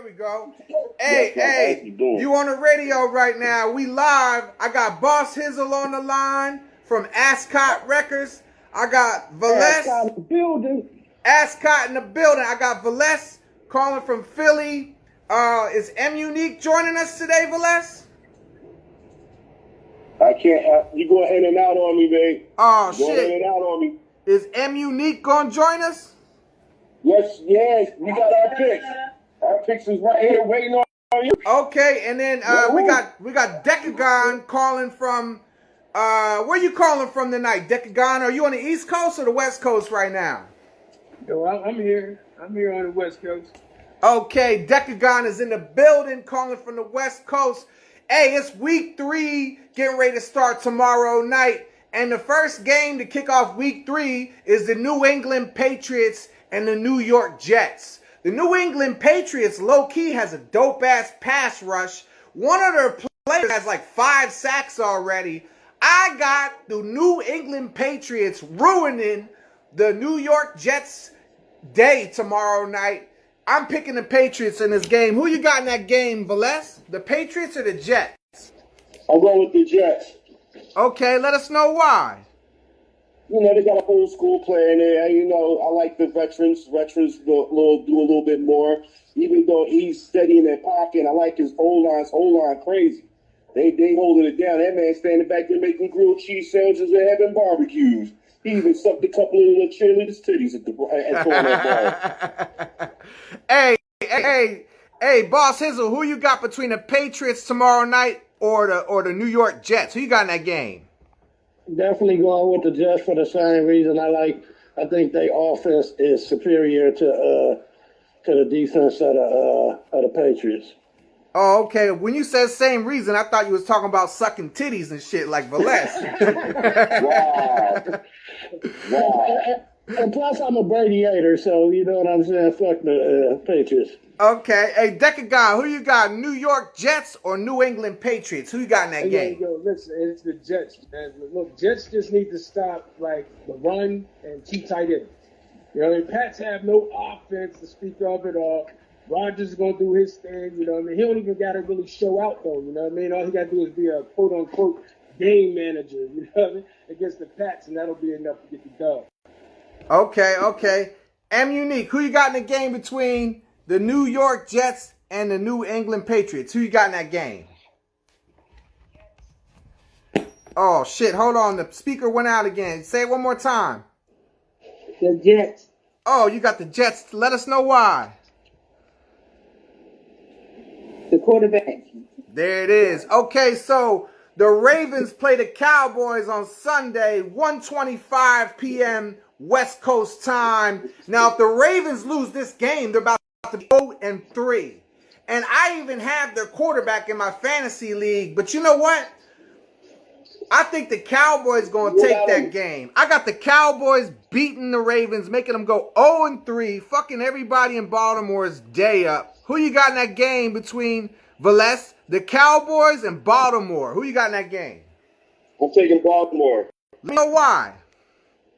we go. Hey, you on the radio right now. We live. I got Boss Hizzle on the line from Ascot Records. I got Valess. Ascot in the building. Ascot in the building. I got Valess calling from Philly. Is M Unique joining us today, Valess? I can't. You going in and out on me, babe. Oh, you shit. Going in and out on me. Is M Unique going to join us? Yes. We got our picks. Our picks is right here waiting on you. Okay, and then we got Deca-Gon calling from. Where you calling from tonight, Deca-Gon? Are you on the East Coast or the West Coast right now? Yo, I'm here. I'm here on the West Coast. Okay, Deca-Gon is in the building calling from the West Coast. Hey, it's week 3 getting ready to start tomorrow night. And the first game to kick off week 3 is the New England Patriots and the New York Jets. The New England Patriots low-key has a dope-ass pass rush. One of their players has like 5 sacks already. I got the New England Patriots ruining the New York Jets' day tomorrow night. I'm picking the Patriots in this game. Who you got in that game, Valess? The Patriots or the Jets? I'm going with the Jets. Okay, let us know why. You know, they got an old school player in there. You know, I like the veterans. Veterans do a little bit more. Even though he's steady in that pocket, I like his O-line crazy. They holding it down. That man standing back there making grilled cheese sandwiches and having barbecues. He even sucked a couple of little cheerleaders' titties at throwing that ball. Hey, Boss Hizzle, who you got between the Patriots tomorrow night or the New York Jets? Who you got in that game? Definitely going with the Jets for the same reason. I think their offense is superior to the defense of the Patriots. Oh, okay. When you said same reason, I thought you was talking about sucking titties and shit like Valess. Wow. And plus, I'm a Brady-ater, so you know what I'm saying? Fuck the Patriots. Okay. Hey, Deca-Gon, who you got? New York Jets or New England Patriots? Who you got in that game? Yo, listen, it's the Jets, man. Look, Jets just need to stop, like, the run and keep tight ends. You know, the Pats have no offense to speak of at all. Rodgers is going to do his thing, you know what I mean? He don't even got to really show out, though, you know what I mean? All he got to do is be a quote-unquote game manager, you know what I mean, against the Pats, and that'll be enough to get the dub. Okay. M Unique, who you got in the game between the New York Jets and the New England Patriots? Who you got in that game? Oh, shit. Hold on. The speaker went out again. Say it one more time. The Jets. Oh, you got the Jets. Let us know why. The quarterback. There it is. Okay, so the Ravens play the Cowboys on Sunday, 1:25 p.m. West Coast time. Now, if the Ravens lose this game, they're about to be 0-3. And I even have their quarterback in my fantasy league. But you know what? I think the Cowboys going to take that game. I got the Cowboys beating the Ravens, making them go 0-3, fucking everybody in Baltimore's day up. Who you got in that game between Valess, the Cowboys, and Baltimore? Who you got in that game? I'm taking Baltimore. You know why?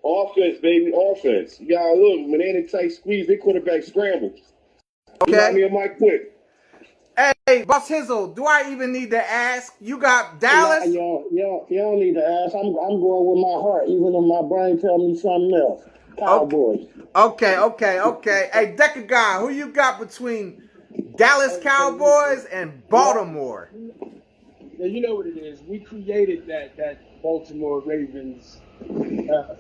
Offense, baby, offense. You gotta look, when they in a tight squeeze, their quarterback scrambles. Okay. You got me on my quick. Hey, Boss Hizzle, do I even need to ask? You got Dallas? You don't need to ask. I'm going with my heart, even if my brain tells me something else. Cowboys. Okay. Hey, Deca-Gon, who you got between Dallas Cowboys and Baltimore? Now, you know what it is. We created that Baltimore Ravens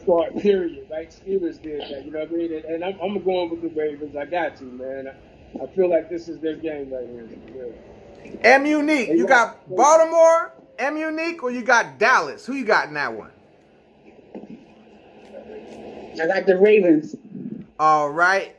thought period, right? Steelers did that, you know what I mean? And I'm going with the Ravens. I got to, man. I feel like this is their game right here. Yeah. M Unique, you got Baltimore, M Unique, or you got Dallas? Who you got in that one? I got the Ravens. All right.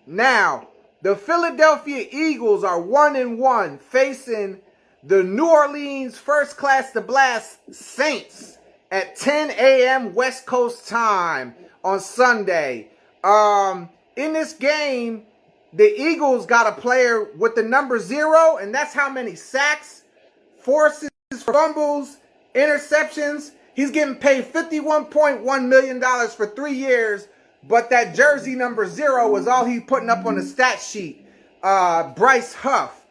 Now, the Philadelphia Eagles are 1-1 facing the New Orleans First Class to Blast Saints at 10 a.m. West Coast time on Sunday. In this game, the Eagles got a player with the number 0, and that's how many sacks, forces, fumbles, interceptions. He's getting paid $51.1 million for 3 years. but that jersey number 0 was all he putting up on the stat sheet. Bryce Huff.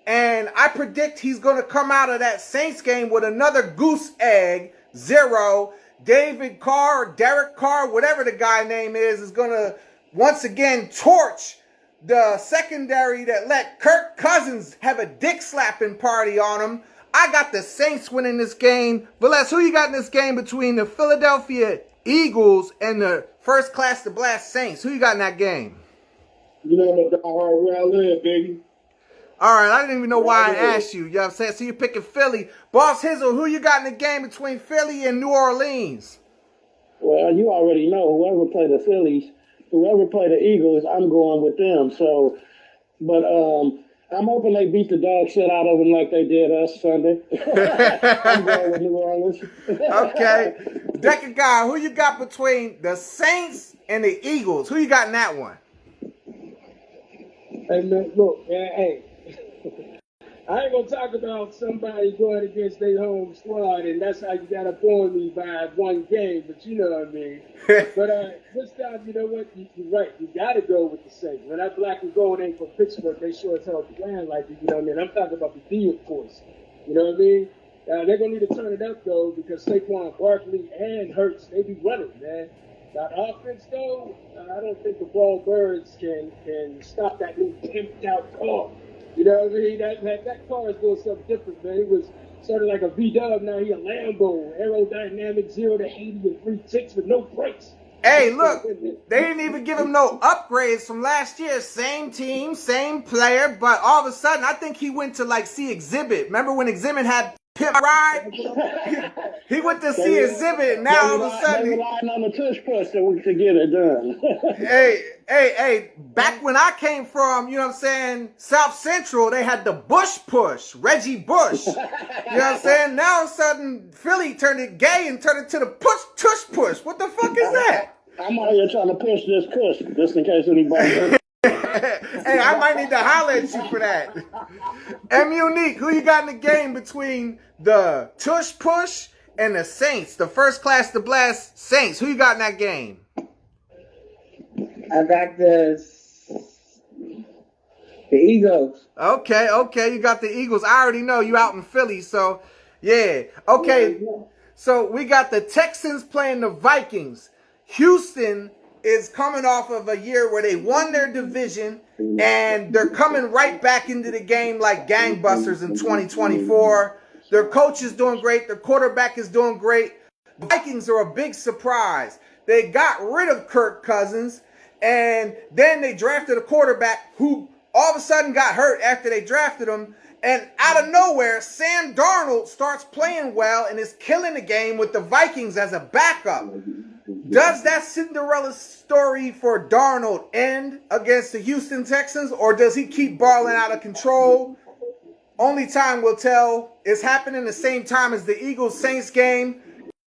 And I predict he's going to come out of that Saints game with another goose egg, 0. David Carr, or Derek Carr, whatever the guy name is going to once again torch the secondary that let Kirk Cousins have a dick slapping party on him. I got the Saints winning this game. Velez, who you got in this game between the Philadelphia Eagles and the first class to blast Saints? Who you got in that game? You know the hard where I live, baby. All right, I didn't even know why I asked you. You know what I'm saying? So you're picking Philly. Boss Hizzle, who you got in the game between Philly and New Orleans? Well, you already know whoever play the Phillies, whoever play the Eagles, I'm going with them. So, but I'm hoping they beat the dog shit out of them like they did us Sunday. I'm going with New Orleans. Okay. Deca-Gon, who you got between the Saints and the Eagles? Who you got in that one? Hey, man, look, man, hey. I ain't gonna talk about somebody going against their home squad, and that's how you got up on me by one game, but you know what I mean. But this time, you know what? You're right. You gotta go with the Saints. When that black and gold ain't from Pittsburgh, they sure as hell playing like it, you know what I mean? I'm talking about the D, of course. You know what I mean? They're gonna need to turn it up, though, because Saquon Barkley and Hurts, they be running, man. That offense, though, I don't think the ball birds can stop that new pimped out car. You know what I mean? That car is doing something different, man. It was sort of like a V-Dub, now he a Lambo, aerodynamic, 0 to 80 and 3 ticks with no brakes. Hey, look, they didn't even give him no upgrades from last year. Same team, same player, but all of a sudden, I think he went to like see Exhibit. Remember when Exhibit had Pimp Ride? He went to see Exhibit, and now all of a sudden... They relying on the tush push to get it done. Hey, back when I came from, you know what I'm saying, South Central, they had the Bush Push, Reggie Bush. You know what I'm saying? Now all of a sudden, Philly turned it gay and turned it to the tush push. What the fuck is that? I'm out here trying to push this cush, just in case anybody... Hey, I might need to holler at you for that. M Unique, who you got in the game between the tush push and the Saints, the first class to blast Saints? Who you got in that game? I got the Eagles. Okay, you got the Eagles. I already know you out in Philly, so yeah. Okay, so we got the Texans playing the Vikings. Houston is coming off of a year where they won their division, and they're coming right back into the game like gangbusters in 2024. Their coach is doing great. Their quarterback is doing great. The Vikings are a big surprise. They got rid of Kirk Cousins, and then they drafted a quarterback who all of a sudden got hurt after they drafted him. And out of nowhere, Sam Darnold starts playing well and is killing the game with the Vikings as a backup. Does that Cinderella story for Darnold end against the Houston Texans, or does he keep balling out of control? Only time will tell. It's happening the same time as the Eagles-Saints game.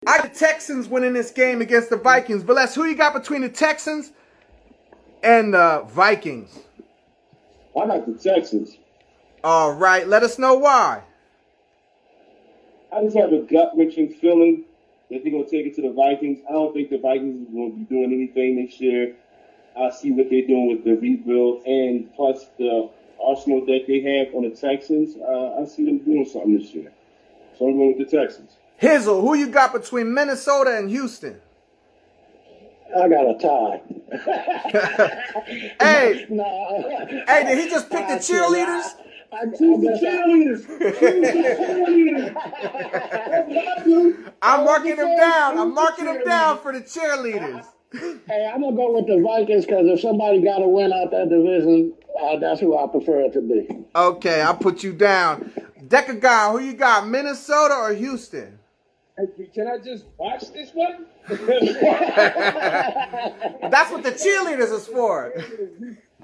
I got the Texans winning this game against the Vikings. Velez, who you got between the Texans and the Vikings? I like the Texans. All right, let us know why. I just have a gut-wrenching feeling that they're going to take it to the Vikings. I don't think the Vikings are going to be doing anything this year. I see what they're doing with the rebuild, and plus the arsenal that they have on the Texans. I see them doing something this year. So I'm going with the Texans. Hizzle, who you got between Minnesota and Houston? I got a tie. Hey, No. hey, did he just pick the cheerleaders? Choose the cheerleaders. I'm marking them down. I'm marking them down for the cheerleaders. Hey, I'm going to go with the Vikings because if somebody got to win out that division, that's who I prefer it to be. Okay, I'll put you down. Deca-Gon, who you got, Minnesota or Houston? Hey, can I just watch this one? That's what the cheerleaders is for.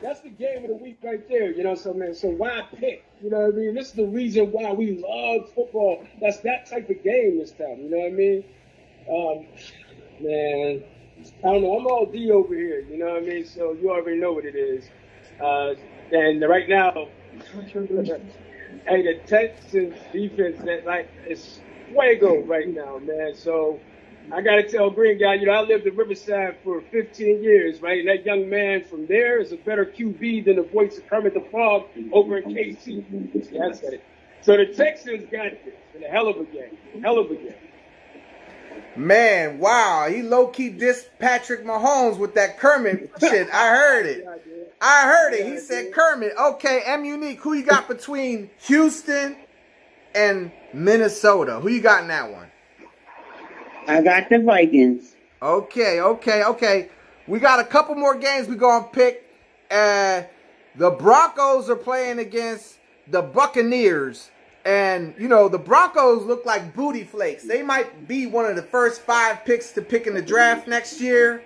That's the game of the week right there, you know. So man, so why pick? You know what I mean? This is the reason why we love football. That's that type of game this time. You know what I mean? Man, I don't know. I'm all D over here. You know what I mean? So you already know what it is. And right now, hey, the Texans defense that like is fuego right now, man. So I got to tell Greenguy, I lived in Riverside for 15 years, right? And that young man from there is a better QB than the voice of Kermit the Frog over in KC. Yeah, I said it. So the Texans got this in a hell of a game. Hell of a game. Man, wow. He low-key dissed Patrick Mahomes with that Kermit shit. I heard it. I heard it. He said Kermit. Okay, M-Unique, who you got between Houston and Minnesota? Who you got in that one? I got the Vikings. Okay. We got a couple more games we're going to pick. The Broncos are playing against the Buccaneers. And, the Broncos look like booty flakes. They might be one of the first 5 picks to pick in the draft next year.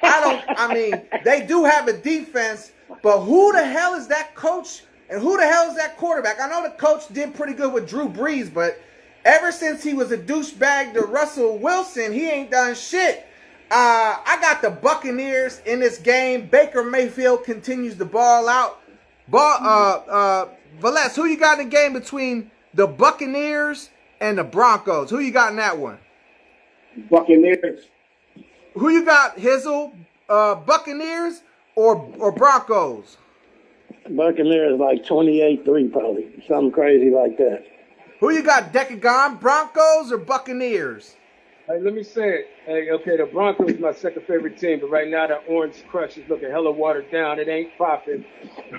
They do have a defense, but who the hell is that coach and who the hell is that quarterback? I know the coach did pretty good with Drew Brees, but ever since he was a douchebag to Russell Wilson, he ain't done shit. I got the Buccaneers in this game. Baker Mayfield continues to ball out. Valles, who you got in the game between the Buccaneers and the Broncos? Who you got in that one? Buccaneers. Who you got, Hizzle? Buccaneers or Broncos? Buccaneers like 28-3 probably. Something crazy like that. Who you got, Deca-Gon? Broncos or Buccaneers? Hey, let me say it. Hey, okay, the Broncos is my second favorite team, but right now the Orange Crush is looking hella watered down. It ain't popping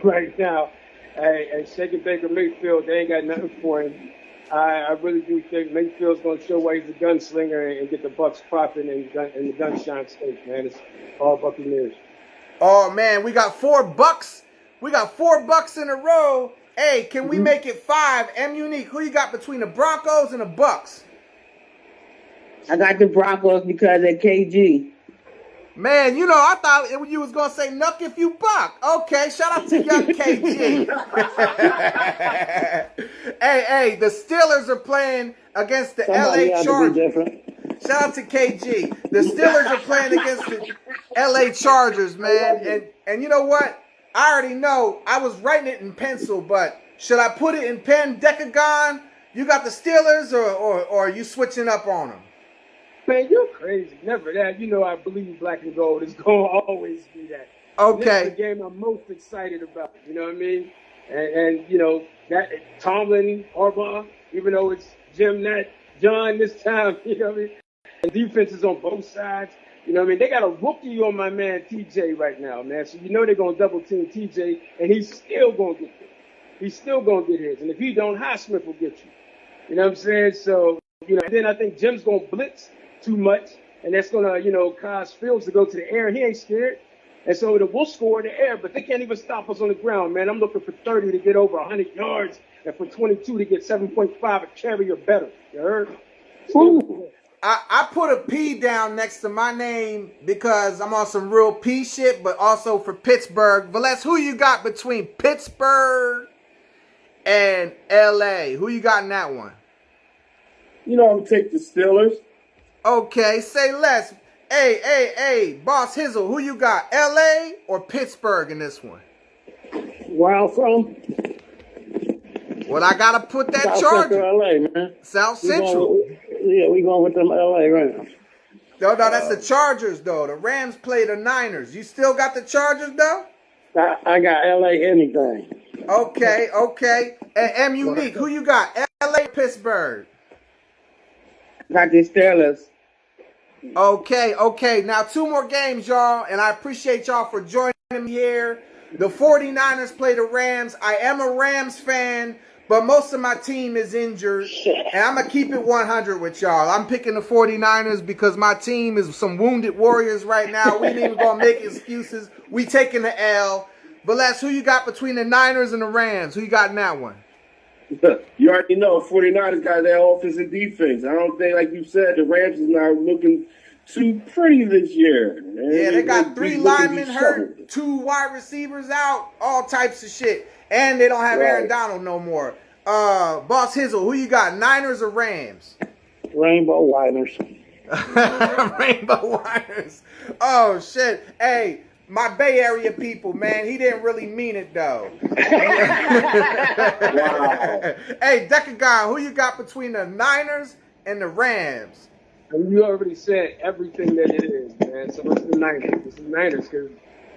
right now. Hey, shaking Baker Mayfield, they ain't got nothing for him. I really do think Mayfield's going to show why he's a gunslinger and get the Bucks popping in the Gunshine State, man. It's all Buccaneers. Oh, man, we got 4 bucks. We got 4 bucks in a row. Hey, can we make it 5? M-Unique, who you got between the Broncos and the Bucks? I got the Broncos because of KG. Man, I thought you was going to say Nuck if you buck. Okay, shout out to young KG. hey, the Steelers are playing against the LA Chargers. Shout out to KG. The Steelers are playing against the LA Chargers, man. And you know what? I already know. I was writing it in pencil, but should I put it in pen? Deca-Gon, you got the Steelers or are you switching up on them? Man, you're crazy. Never that. I believe black and gold is going to always be that. Okay. This is the game I'm most excited about. You know what I mean? And that Tomlin, Harbaugh, even though it's Jim, not John this time, you know what I mean? And defense is on both sides. You know what I mean? They got a rookie on my man TJ right now, man. So they're going to double team TJ, and he's still going to get his. He's still going to get his. And if he don't, Highsmith will get you. You know what I'm saying? So, and then I think Jim's going to blitz too much, and that's going to, cause Fields to go to the air. He ain't scared. And so we'll score in the air, but they can't even stop us on the ground, man. I'm looking for 30 to get over 100 yards and for 22 to get 7.5 a carry or better. You heard? I put a P down next to my name because I'm on some real P shit, but also for Pittsburgh. Valles, who you got between Pittsburgh and LA? Who you got in that one? I'm going to take the Steelers. Okay, say less. Hey, Boss Hizzle, who you got, LA or Pittsburgh in this one? Where I'm from? Well, I got to put that South Charger. Central LA, man. South Central. We going with them LA right now. No, that's the Chargers, though. The Rams play the Niners. You still got the Chargers, though? I got LA anything. Okay. And M-Unique, who you got, LA, Pittsburgh? Got the Steelers. Okay. Now, 2 more games, y'all, and I appreciate y'all for joining me here. The 49ers play the Rams. I am a Rams fan, but most of my team is injured, and I'm going to keep it 100 with y'all. I'm picking the 49ers because my team is some wounded warriors right now. We ain't even going to make excuses. We taking the L. But who you got between the Niners and the Rams? Who you got in that one? You already know 49ers got their offense and defense. I don't think, like you said, the Rams is not looking too pretty this year. Yeah, they got 3 linemen hurt, 2 wide receivers out, all types of shit. And they don't have Aaron Donald no more. Boss Hizzle, who you got, Niners or Rams? Rainbow Liners. Rainbow Liners. Oh, shit. Hey, my Bay Area people, man, he didn't really mean it, though. Wow. Hey, Deca-Gon, who you got between the Niners and the Rams? And you already said everything that it is, man. So it's the Niners. It's the Niners because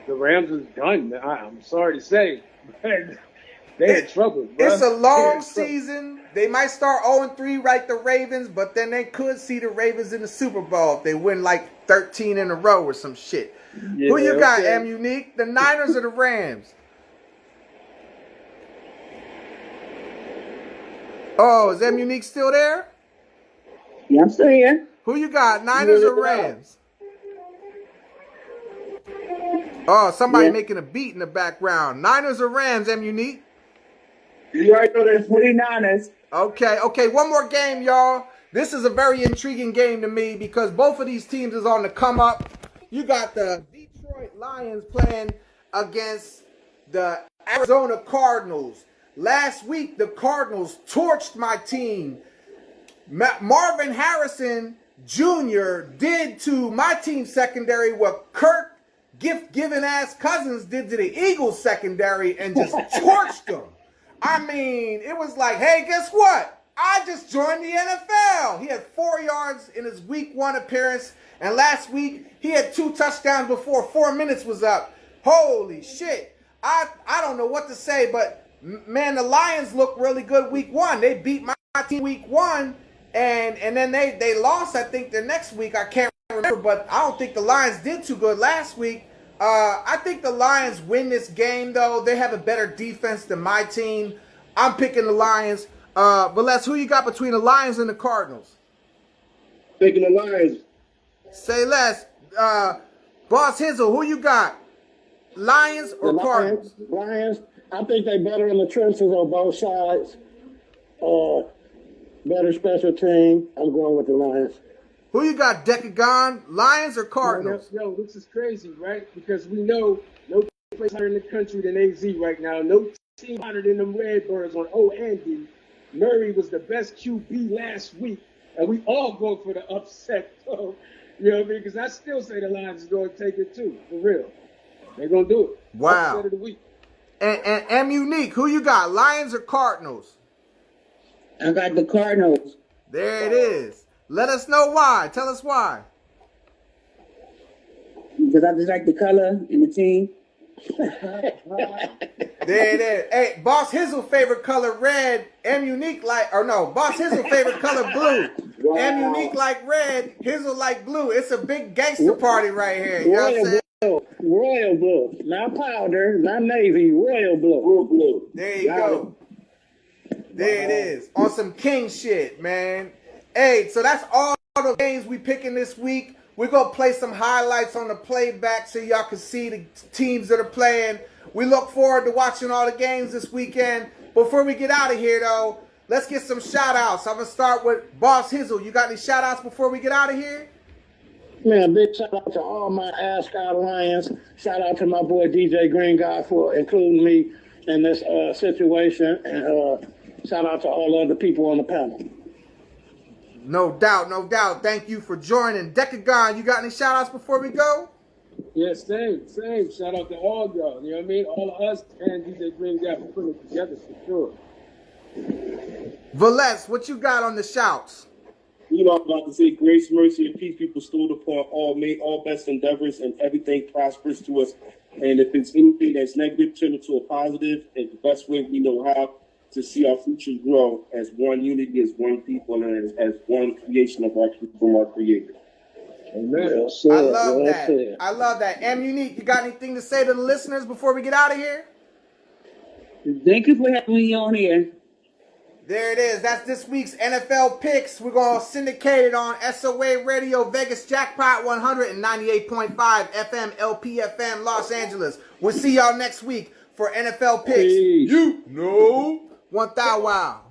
the Rams is done. I'm sorry to say, but they're in trouble, bro. It's a long season. They might start 0-3 like the Ravens, but then they could see the Ravens in the Super Bowl if they win like 13 in a row or some shit. Yeah, Who you got, okay. M Unique? The Niners or the Rams? Oh, is M Unique still there? Yeah, I'm still here. Who you got, Niners or Rams? Oh, somebody Yeah. making a beat in the background. Niners or Rams, M Unique? You already know that's 49ers. Okay, one more game, y'all. This is a very intriguing game to me because both of these teams is on the come up. You got the Detroit Lions playing against the Arizona Cardinals. Last week, the Cardinals torched my team. Marvin Harrison Jr. did to my team secondary what Kirk gift-giving ass Cousins did to the Eagles secondary and just torched them. I mean, it was like, hey, guess what? I just joined the NFL. He had 4 yards in his week 1 appearance, and last week he had 2 touchdowns before 4 minutes was up. Holy shit. I don't know what to say, but man, the Lions look really good week 1. They beat my team week 1, and then they lost, I think, the next week. I can't remember, but I don't think the Lions did too good last week. I think the Lions win this game, though. They have a better defense than my team. I'm picking the Lions. But Les, who you got between the Lions and the Cardinals? picking the Lions. Say less. Boss Hizzle, who you got? Lions or The Cardinals? Lions. I think they better in the trenches on both sides. Better special team. I'm going with the Lions. Who you got, Deca-Gon? Lions or Cardinals? Yo, this is crazy, right? Because we know no place hotter in the country than AZ right now. No team hotter than them Redbirds on O and D. Murray was the best QB last week, and we all go for the upset. So, you know what I mean? Because I still say the Lions is going to take it too, for real. They're going to do it. Wow. Upset of the week. And M Unique, who you got, Lions or Cardinals? I got the Cardinals. There it is. Let us know why. Tell us why. Because I just like the color and the team. There it is. Hey, Boss Hizzle favorite color red. M Unique like, or no, Boss Hizzle favorite color blue. Wow. M Unique like red. Hizzle like blue. It's a big gangster party right here. You know what I'm Royal saying? blue. Royal blue. Not powder, not navy. Royal blue. Blue, blue. There you go. There it is. On some king shit, man. Hey, so that's all the games we picking this week. We're going to play some highlights on the playback so y'all can see the teams that are playing. We look forward to watching all the games this weekend. Before we get out of here, though, let's get some shout-outs. I'm going to start with Boss Hizzle. You got any shout-outs before we get out of here? Man, big shout out to all my Ascot Lions. Shout out to my boy DJ Greenguy for including me in this situation. And shout out to all other people on the panel. No doubt, no doubt. Thank you for joining. Deca-Gon, you got any shout-outs before we go? Yeah, same. Shout out to all y'all. You know what I mean? All of us and DJ Greenguy for putting it together for sure. Valesse, what you got on the shouts? You know, I'm about to say grace, mercy, and peace be bestowed upon all. May all best endeavors and everything prosperous to us. And if it's anything that's negative, turn it to a positive. And the best way we know how to see our future grow as one unity, as one people, and as one creation of from our Creator. Amen. I love that. I love that. M Unique, you got anything to say to the listeners before we get out of here? Thank you for having me on here. There it is. That's this week's NFL picks. We're going to syndicate it on SOA Radio, Vegas Jackpot 198.5 FM, LPFM, Los Angeles. We'll see y'all next week for NFL picks. Peace. You know, 1,000 wow.